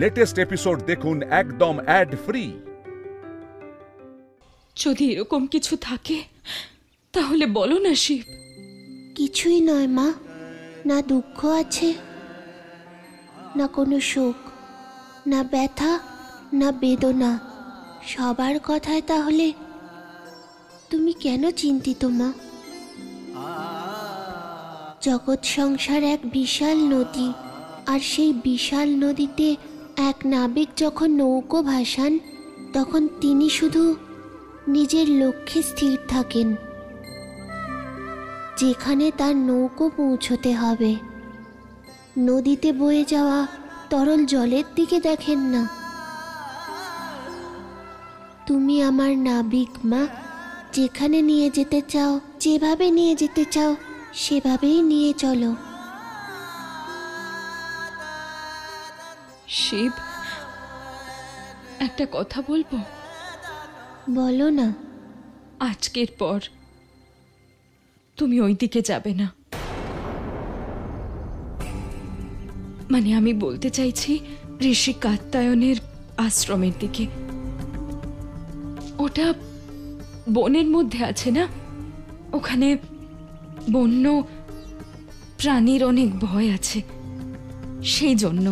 Latest episode দেখুন একদম add free. যদি এরকম কিছু থাকে তাহলে বলো না শিব। কিছুই নয় মা, না দুঃখ আছে, না কোনো শোক, না ব্যথা, না বেদনা। সবার কথায় তাহলে তুমি কেন চিন্তিত মা? জগৎ সংসার এক বিশাল নদী, আর সেই বিশাল নদীতে এক নাবিক যখন নৌকো ভাসান তখন তিনি শুধু নিজের লক্ষ্যে স্থির থাকেন, যেখানে তার নৌকো পৌঁছতে হবে। নদীতে বয়ে যাওয়া তরল জলের দিকে দেখেন না। তুমি আমার নাবিক মা, যেখানে নিয়ে যেতে চাও, যেভাবে নিয়ে যেতে চাও সেভাবেই নিয়ে চলো। শিব, একটা কথা বলবো? বলো না। আজকের পর তুমি ওই দিকে যাবে না। মানে আমি বলতে চাইছি ঋষি কাত্যায়নের আশ্রমের দিকে। ওটা বনের মধ্যে আছে না, ওখানে বন্য প্রাণীর অনেক ভয় আছে, সেই জন্য।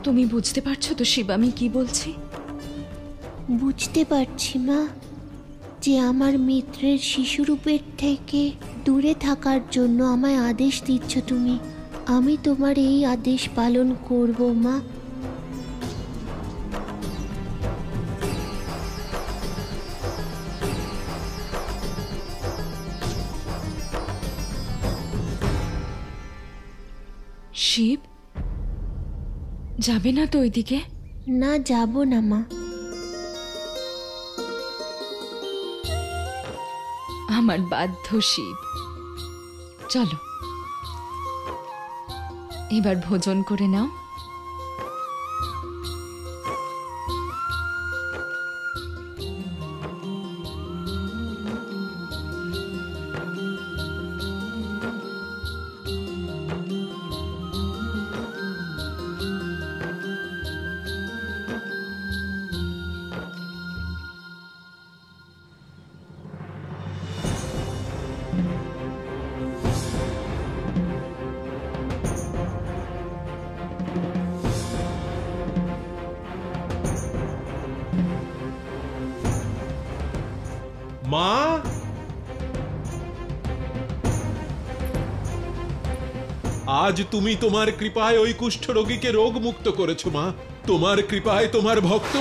তুমি বুঝতে পারছো তো শিব আমি কি বলছি? বুঝতে পারছি মা, যে আমার মিত্রের শিশুরূপের থেকে দূরে থাকার জন্য আমায় আদেশ দিচ্ছ তুমি। আমি তোমার এই আদেশ পালন করব মা। শিব, যাবে না তো ওইদিকে? না, যাব না মা। আমার বাধ্য শিব। চলো এবার ভোজন করে নাও। মা, আজ তুমি তোমার কৃপায় ওই কুষ্ঠরোগীকে রোগ মুক্ত করেছো মা। তোমার কৃপায় তোমার ভক্ত।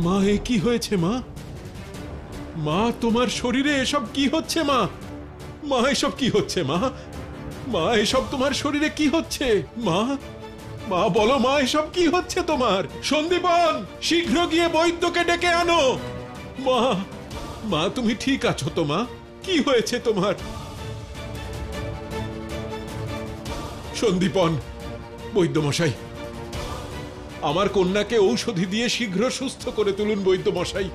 মা, এ কি হয়েছে মা? মা, তোমার শরীরে এসব কি হচ্ছে মা? মা, এসব কি হচ্ছে মা? মা, এসব তোমার শরীরে কি হচ্ছে মা? মা বলো মা, এসব কি হচ্ছে তোমার? সন্দীপন, শীঘ্র গিয়ে বৈদ্যকে ডেকে আনো। মা, মা তুমি ঠিক আছো তো মা? কি হয়েছে তোমার? সন্দীপন, বৈদ্যমশাই, আমার কন্যাকে ঔষধি দিয়ে শীঘ্র সুস্থ করে তুলুন বৈদ্যমশাই।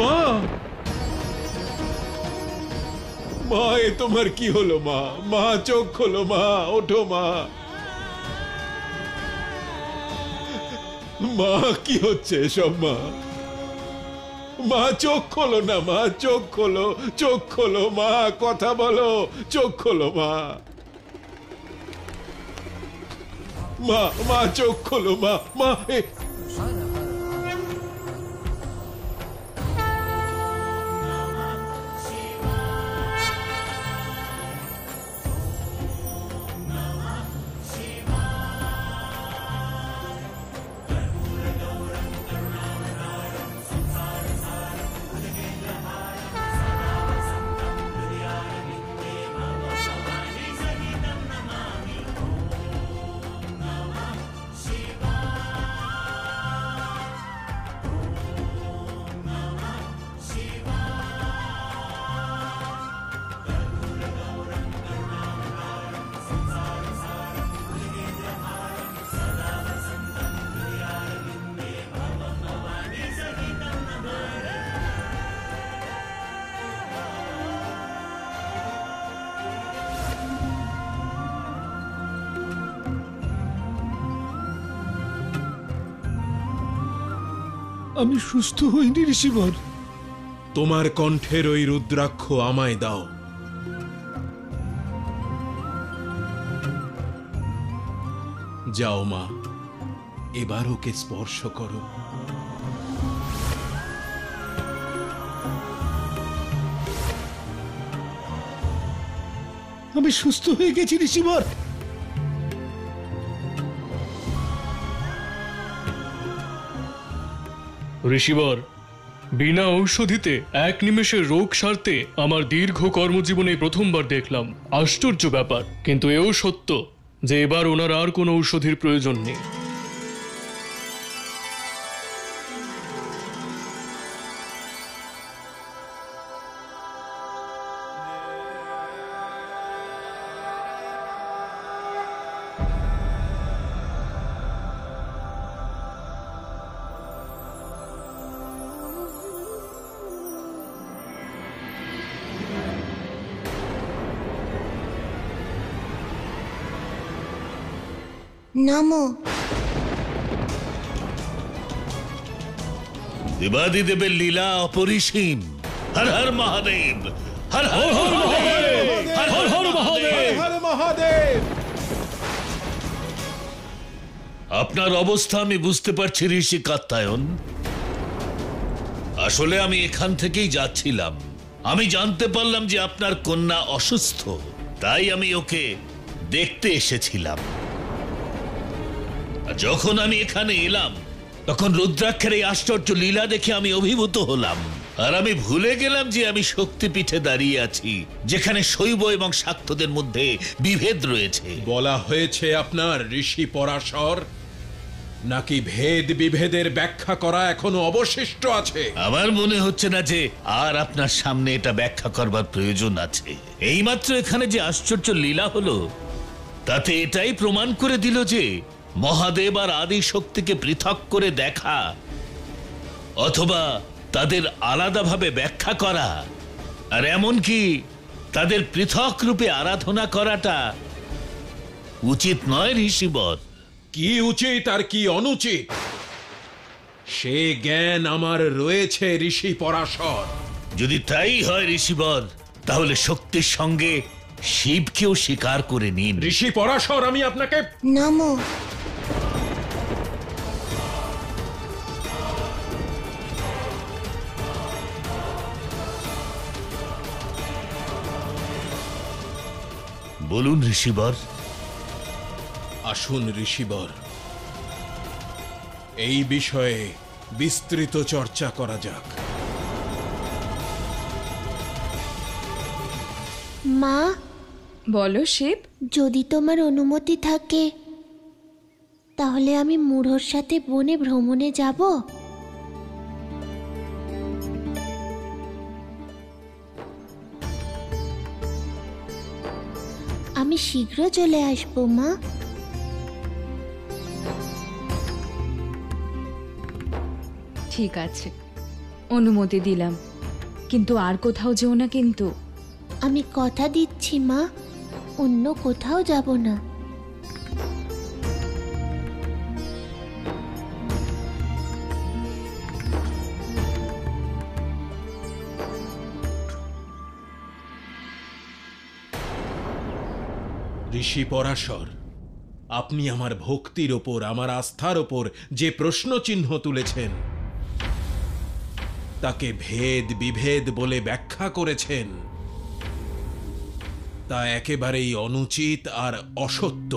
মা, মা, এ তোমার কি হলো মা? মা, চোখ খোলো মা, ওঠো মা। মা, কি হচ্ছে এসব মা? মা, চোখ খোলো না মা, চোখ খোলো, চোখ খোলো মা, কথা বলো, চোখ খোলো মা। মা, মা, চোখ খোলো মা। মা, আমি সুস্থ হইনি ঋষিবর। তোমার কণ্ঠের ওই রুদ্রাক্ষ আমায় দাও। যাও মা, এবার ওকে স্পর্শ করো। আমি সুস্থ হয়ে গেছি ঋষিবর। ঋষিবর, বিনা ঔষধিতে এক নিমেষে রোগ সারতে আমার দীর্ঘ কর্মজীবনে প্রথমবার দেখলাম। আশ্চর্য ব্যাপার, কিন্তু এও সত্য যে এবার ওনার আর কোনো ঔষধির প্রয়োজন নেই। নামো। দেবাদিদেবের লীলা অপরিসীম। হর হর মহাদেব, হর হর মহাদেব, হর হর মহাদেব। হর মহাদেব! আপনার অবস্থা আমি বুঝতে পারছি ঋষি কাত্যায়ন। আসলে আমি এখান থেকেই যাচ্ছিলাম। আমি জানতে পারলাম যে আপনার কন্যা অসুস্থ, তাই আমি ওকে দেখতে এসেছিলাম। যখন আমি এখানে এলাম তখন রুদ্রাক্ষের এই আশ্চর্য লীলা দেখে আমি অভিভূত হলাম। আর আমি ভুলে গেলাম যে আমি শক্তিপীঠে দাঁড়িয়ে আছি, যেখানে শৈব এবং শাক্তদের মধ্যে বিভেদ রয়েছে। বলা হয়েছে আপনার ঋষি পরাশর, নাকি ভেদ বিভেদের ব্যাখ্যা করা এখনো অবশিষ্ট আছে? আমার মনে হচ্ছে না যে আর আপনার সামনে এটা ব্যাখ্যা করবার প্রয়োজন আছে। এইমাত্র এখানে যে আশ্চর্য লীলা হলো তাতে এটাই প্রমাণ করে দিল যে মহাদেব আর আদি শক্তিকে পৃথক করে দেখা অথবা তাদের আলাদাভাবে ব্যাখ্যা করা আর এমনকি তাদের পৃথক রূপে আরাধনা করাটা উচিত নয় ঋষিবর। কি উচিত আর কি অনুচিত সে জ্ঞান আমার রয়েছে ঋষি পরাশর। যদি তাই হয় ঋষিবর, তাহলে শক্তির সঙ্গে শিবকেও স্বীকার করে নিন। ঋষি পরাশর, আমি আপনাকে নামো। বলুন ঋষিবর। আসুন ঋষিবর, এই বিষয়ে বিস্তৃত চর্চা করা যাক। মা, বলো শিব। যদি তোমার অনুমতি থাকে তাহলে আমি মূঢ়র সাথে বনে ভ্রমণে যাব। আমি শীঘ্র চলে আসবো মা। ঠিক আছে, অনুমতি দিলাম, কিন্তু আর কোথাও যেও না কিন্তু। আমি কথা দিচ্ছি মা, অন্য কোথাও যাব না। ঋষি পরাশর, আপনি আমার ভক্তির ওপর, আমার আস্থার ওপর যে প্রশ্ন চিহ্ন তুলেছেন তাকে ভেদ বিভেদ বলে ব্যাখ্যা করেছেন, তা একেবারেই অনুচিত আর অসত্য।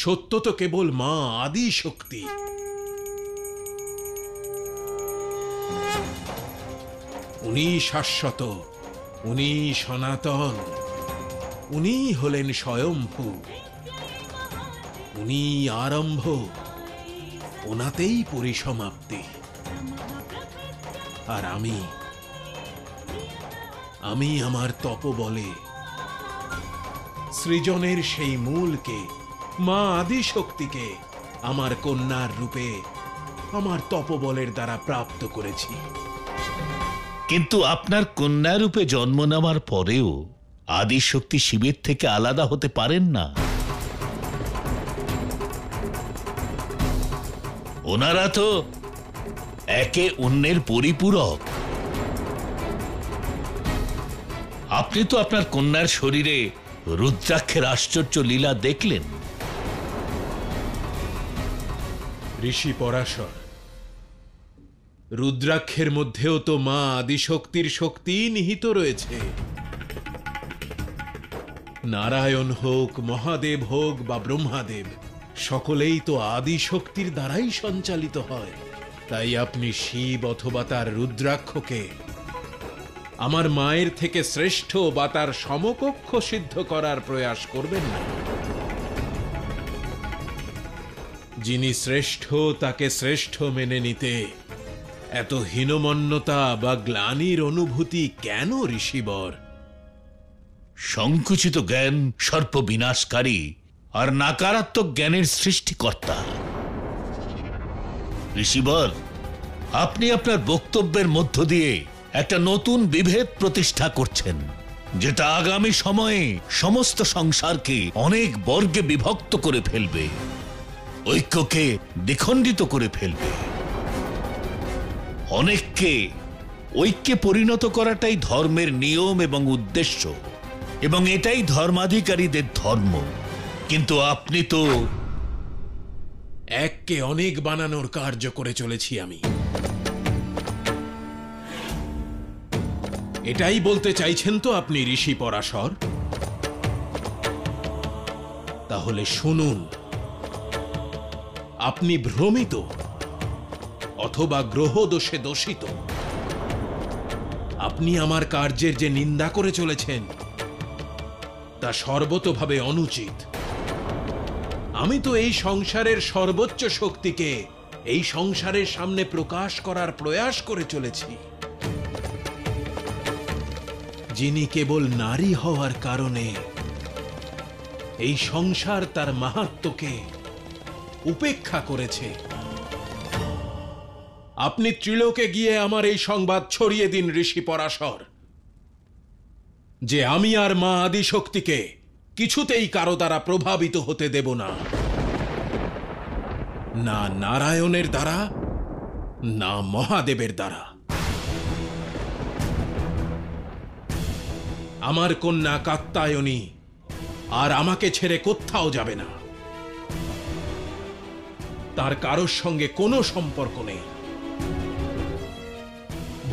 সত্য তো কেবল মা আদি শক্তি। উনি শাশ্বত, উনি সনাতন, উনি হলেন স্বয়ম্ভু, উনি আরম্ভ, ওনাতেই পরিসমাপ্তি। আর আমি আমার তপবলে সৃজনের সেই মূলকে, মা আদি শক্তিকে আমার কন্যার রূপে আমার তপবলের দ্বারা প্রাপ্ত করেছি। কিন্তু আপনার কন্যা রূপে জন্ম নেওয়ার পরেও আদি শক্তি শিবের থেকে আলাদা হতে পারেন না। ওনারা তো একে অন্যের পরিপূরক। আপনি তো আপনার কন্যার শরীরে রুদ্রাক্ষের আশ্চর্য লীলা দেখলেন। ঋষি পরাশর, রুদ্রাক্ষের মধ্যেও তো মা আদিশক্তির শক্তি নিহিত রয়েছে। নারায়ণ হোক, মহাদেব হোক বা ব্রহ্মাদেব, সকলেই তো আদিশক্তির দ্বারাই সঞ্চালিত হয়। তাই আপনি শিব অথবা তার রুদ্রাক্ষকে আমার মায়ের থেকে শ্রেষ্ঠ বা তার সমকক্ষ সিদ্ধ করার প্রয়াস করবেন না। যিনি শ্রেষ্ঠ তাকে শ্রেষ্ঠ মেনে নিতে এত হীনমন্যতা বা গ্লানির অনুভূতি কেন ঋষিবর? সংকুচিত জ্ঞান সর্প বিনাশকারী আর নাকারাত্মক জ্ঞানের সৃষ্টিকর্তা। ঋষিবর, আপনি আপনার বক্তব্যের মধ্য দিয়ে একটা নতুন বিভেদ প্রতিষ্ঠা করছেন, যেটা আগামী সময়ে সমস্ত সংসারকে অনেক বর্গে বিভক্ত করে ফেলবে, ঐক্যকে দ্বিখণ্ডিত করে ফেলবে। অনেককে ঐক্যে পরিণত করাটাই ধর্মের নিয়ম এবং উদ্দেশ্য, এবং এটাই ধর্মাধিকারীদের ধর্ম। কিন্তু আপনি তো এককে অনেক বানানোর কার্য করে চলেছি আমি। এটাই বলতে চাইছেন তো আপনি ঋষি পরাশর? তাহলে শুনুন, আপনি ভ্রমিত অথবা গ্রহ দোষে দোষিত। আপনি আমার কার্যের যে নিন্দা করে চলেছেন তা সর্বতোভাবে অনুচিত। আমি তো এই সংসারের সর্বোচ্চ শক্তিকে এই সংসারের সামনে প্রকাশ করার প্রয়াস করে চলেছি, যিনি কেবল নারী হওয়ার কারণে এই সংসার তার মাহাত্ম্যকে উপেক্ষা করেছে। আপনি ত্রিলোকে গিয়ে আমার এই সংবাদ ছড়িয়ে দিন ঋষি পরাশর, যে আমি আর মা আদিশক্তিকে কিছুতেই কারো দ্বারা প্রভাবিত হতে দেব না, না নারায়ণের দ্বারা, না মহাদেবের দ্বারা। আমার কন্যা কাত্যায়নী আর আমাকে ছেড়ে কোথাও যাবে না। তার কারোর সঙ্গে কোনো সম্পর্ক নেই।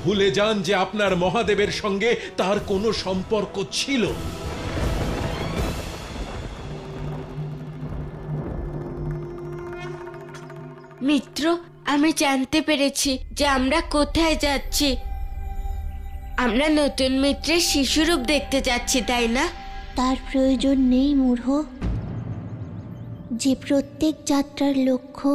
ভুলে যান যে আপনার মহাদেবের সঙ্গে তার কোনো সম্পর্ক ছিল। মিত্র, আমি জানতে পেরেছি যে আমরা কোথায় যাচ্ছি। আমরা নতুন মিত্রের শিশুরূপ দেখতে যাচ্ছি, তাই না? তার প্রয়োজন নেই মূঢ়। যে প্রত্যেক যাত্রার লক্ষ্য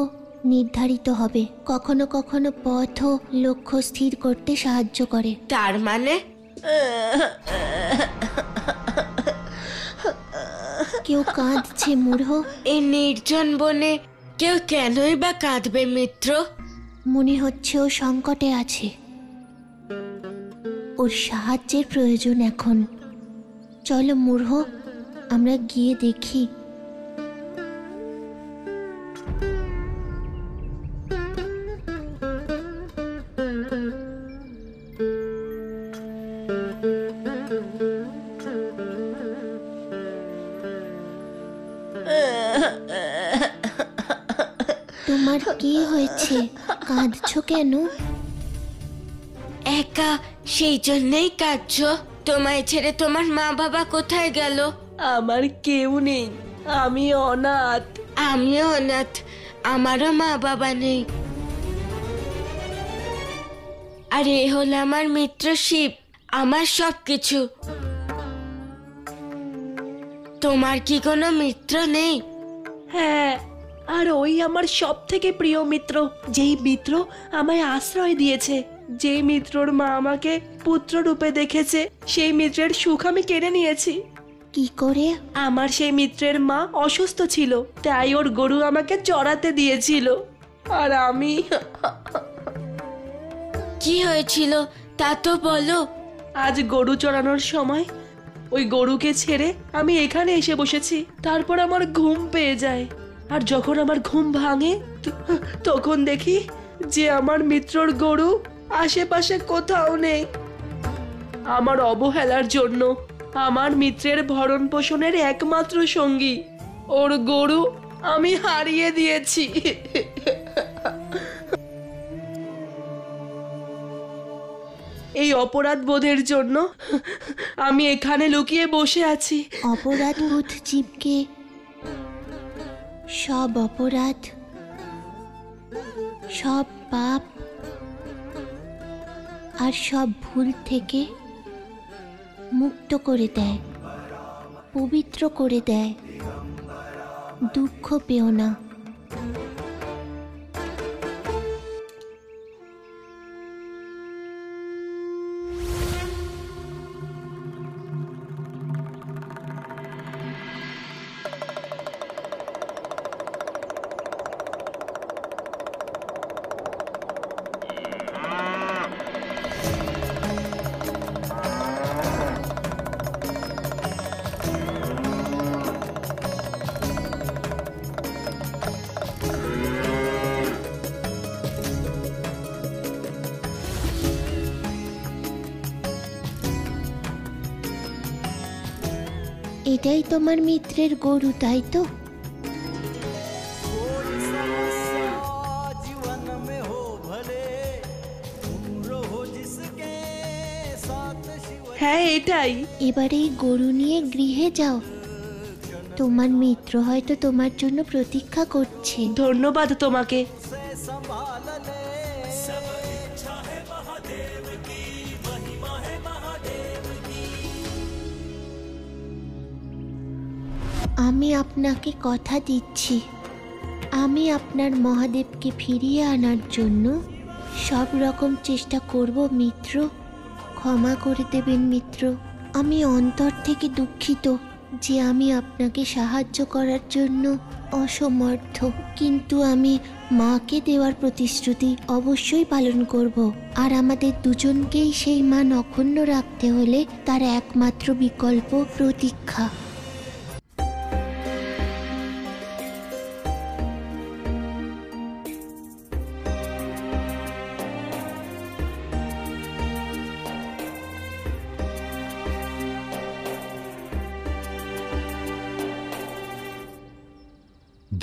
নির্ধারিত হবে, কখনো কখনো পথও লক্ষ্য স্থির করতে সাহায্য করে। তার মানে কেউ কাঁদছে মূঢ়। এই নির্জন বনে কেউ কেনই বা কাঁদবে মিত্র? মনে হচ্ছে ও সংকটে আছে, ওর সাহায্যের প্রয়োজন এখন। চলো মূঢ়, আমরা গিয়ে দেখি। তোমার কি হয়েছে? কাঁদছো কেন? একা, সেই জন্যই কাঁদছো? তোমায় ছেড়ে তোমার মা বাবা কোথায় গেল? আমার কেউ নেই, আমি অনাথ। আমিও অনাথ, আমারও মা বাবা নেই। আর এ হলো আমার মিত্র শিব, আমার সবকিছু। তোমার কি কোনো মিত্র নেই? হ্যাঁ, আর ওই আমার সব থেকে প্রিয় মিত্র, যেই মিত্র আমায় আশ্রয় দিয়েছে, যে মিত্রর মা আমাকে পুত্র রূপে দেখেছে, সেই মিত্রের সুখ আমি কেড়ে নিয়েছি। কি করে? আমার সেই মিত্রের মা অসুস্থ ছিল, তাই ওর গরু আমাকে চড়াতে দিয়েছিল। আর আমি কি হয়েছিল তা তো বলো। আজ গরু চড়ানোর সময় ওই গরুকে ছেড়ে আমি এখানে এসে বসেছি। তারপর আমার ঘুম পেয়ে যায়, আর যখন আমার ঘুম ভাঙে তখন দেখি যে আমার মিত্রর গরু আশেপাশে কোথাও নেই। আমার অবহেলার জন্য আমার মিত্রের ভরণ পোষণের একমাত্র সঙ্গী ওর গরু আমি হারিয়ে দিয়েছি। এই অপরাধ বোধের জন্য আমি এখানে লুকিয়ে বসে আছি। অপরাধ বোধ জীবকে সব অপরাধ, সব পাপ আর সব ভুল থেকে মুক্ত করে দেয়, পবিত্র করে দেয়। দুঃখ পেও না। এটাই তোমার মিত্রের গরু, তাই তো? হ্যাঁ এটাই। এবার এই গরু নিয়ে গৃহে যাও। তোমার মিত্র হয়তো তোমার জন্য প্রতীক্ষা করছে। ধন্যবাদ তোমাকে। আমি আপনাকে কথা দিচ্ছি, আমি আপনার মহাদেবকে ফিরিয়ে আনার জন্য সব রকম চেষ্টা করব মিত্র। ক্ষমা করে দেবেন মিত্র। আমি অন্তর থেকে দুঃখিত যে আমি আপনাকে সাহায্য করার জন্য অসমর্থ, কিন্তু আমি মাকে দেওয়ার প্রতিশ্রুতি অবশ্যই পালন করব। আর আমাদের দুজনকেই সেই মান অক্ষুণ্ণ রাখতে হলে তার একমাত্র বিকল্প প্রতীক্ষা।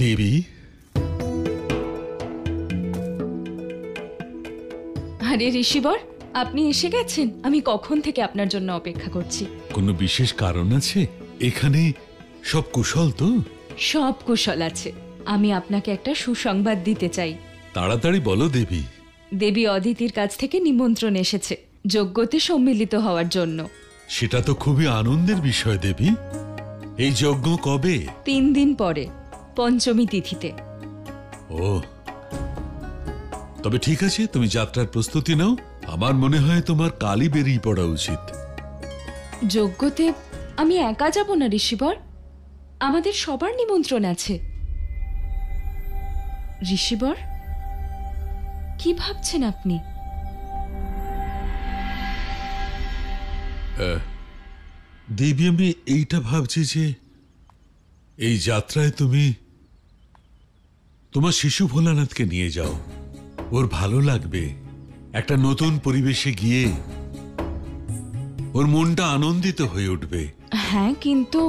দেবী, আরে ঋষিবর, আপনি এসে গেছেন। আমি কখন থেকে আপনার জন্য অপেক্ষা করছি। কোনো বিশেষ কারণ আছে? এখানে সব কুশল তো? সব কুশল আছে। আমি আপনাকে একটা সুসংবাদ দিতে চাই। তাড়াতাড়ি বলো দেবী। দেবী অদিতির কাছ থেকে নিমন্ত্রণ এসেছে যজ্ঞতে সম্মিলিত হওয়ার জন্য। সেটা তো খুবই আনন্দের বিষয় দেবী। এই যজ্ঞ কবে? 3 দিন পরে, পঞ্চমী তিথিতে। ও, তবে ঠিক আছে, তুমি যাত্রার প্রস্তুতি নাও। আমার মনে হয় তোমার কালই বেরিয়ে পড়া উচিত। যজ্ঞতে আমি একা যাব না ঋষিবর, আমাদের সবার নিমন্ত্রণ আছে। ঋষিবর, কি ভাবছেন আপনি? দেবী, আমি এইটা ভাবছি যে এই যাত্রায় তুমি তোমার শিশু ভোলানাথকে নিয়ে যাও। ওর ভালো লাগবে। একটা নতুন পরিবেশে গিয়ে ওর মনটা আনন্দিত হয়ে উঠবে। হ্যাঁ, কিন্তু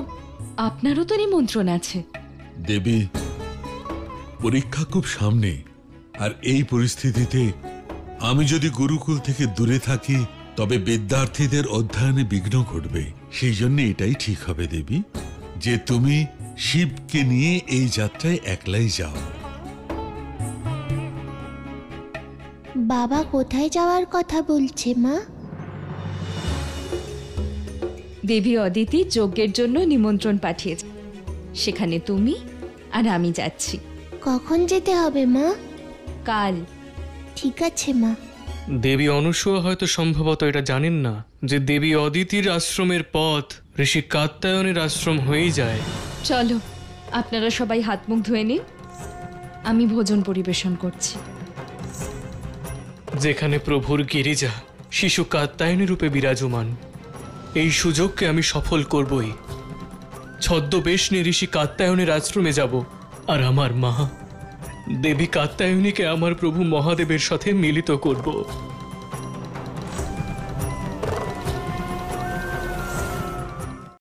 আপনারও তো নিমন্ত্রণ আছে। দেবী, পরীক্ষা খুব সামনে, আর এই পরিস্থিতিতে আমি যদি গুরুকুল থেকে দূরে থাকি তবে বিদ্যার্থীদের অধ্যয়নে বিঘ্ন ঘটবে। সেই জন্য এটাই ঠিক হবে দেবী যে তুমি শিবকে নিয়ে এই যাত্রায় একলাই যাও। বাবা কোথায় যাওয়ার কথা বলছে মা? দেবী অদিতি যজ্ঞের জন্য নিমন্ত্রণ পাঠিয়েছে, সেখানে তুমি আর আমি যাচ্ছি। কখন যেতে হবে মা? কাল। ঠিক আছে মা। দেবী অনুসূয়া হয়তো সম্ভবত এটা জানেন না যে দেবী অদিতির আশ্রমের পথ ঋষি কাত্যায়নের আশ্রম হয়েই যায়। চলো, আপনারা সবাই হাত মুখ ধুয়ে নিন, আমি ভোজন পরিবেশন করছি। যেখানে প্রভুর গিরিজা শিশু কাত্যায়নী রূপে বিরাজমান, এই সুযোগকে আমি সফল করবই। ছদ্মবেশ নিয়ে ঋষি কাত্যায়নের আশ্রমে যাব, আর আমার মা দেবী কাত্যায়নীকে আমার প্রভু মহাদেবের সাথে মিলিত করব।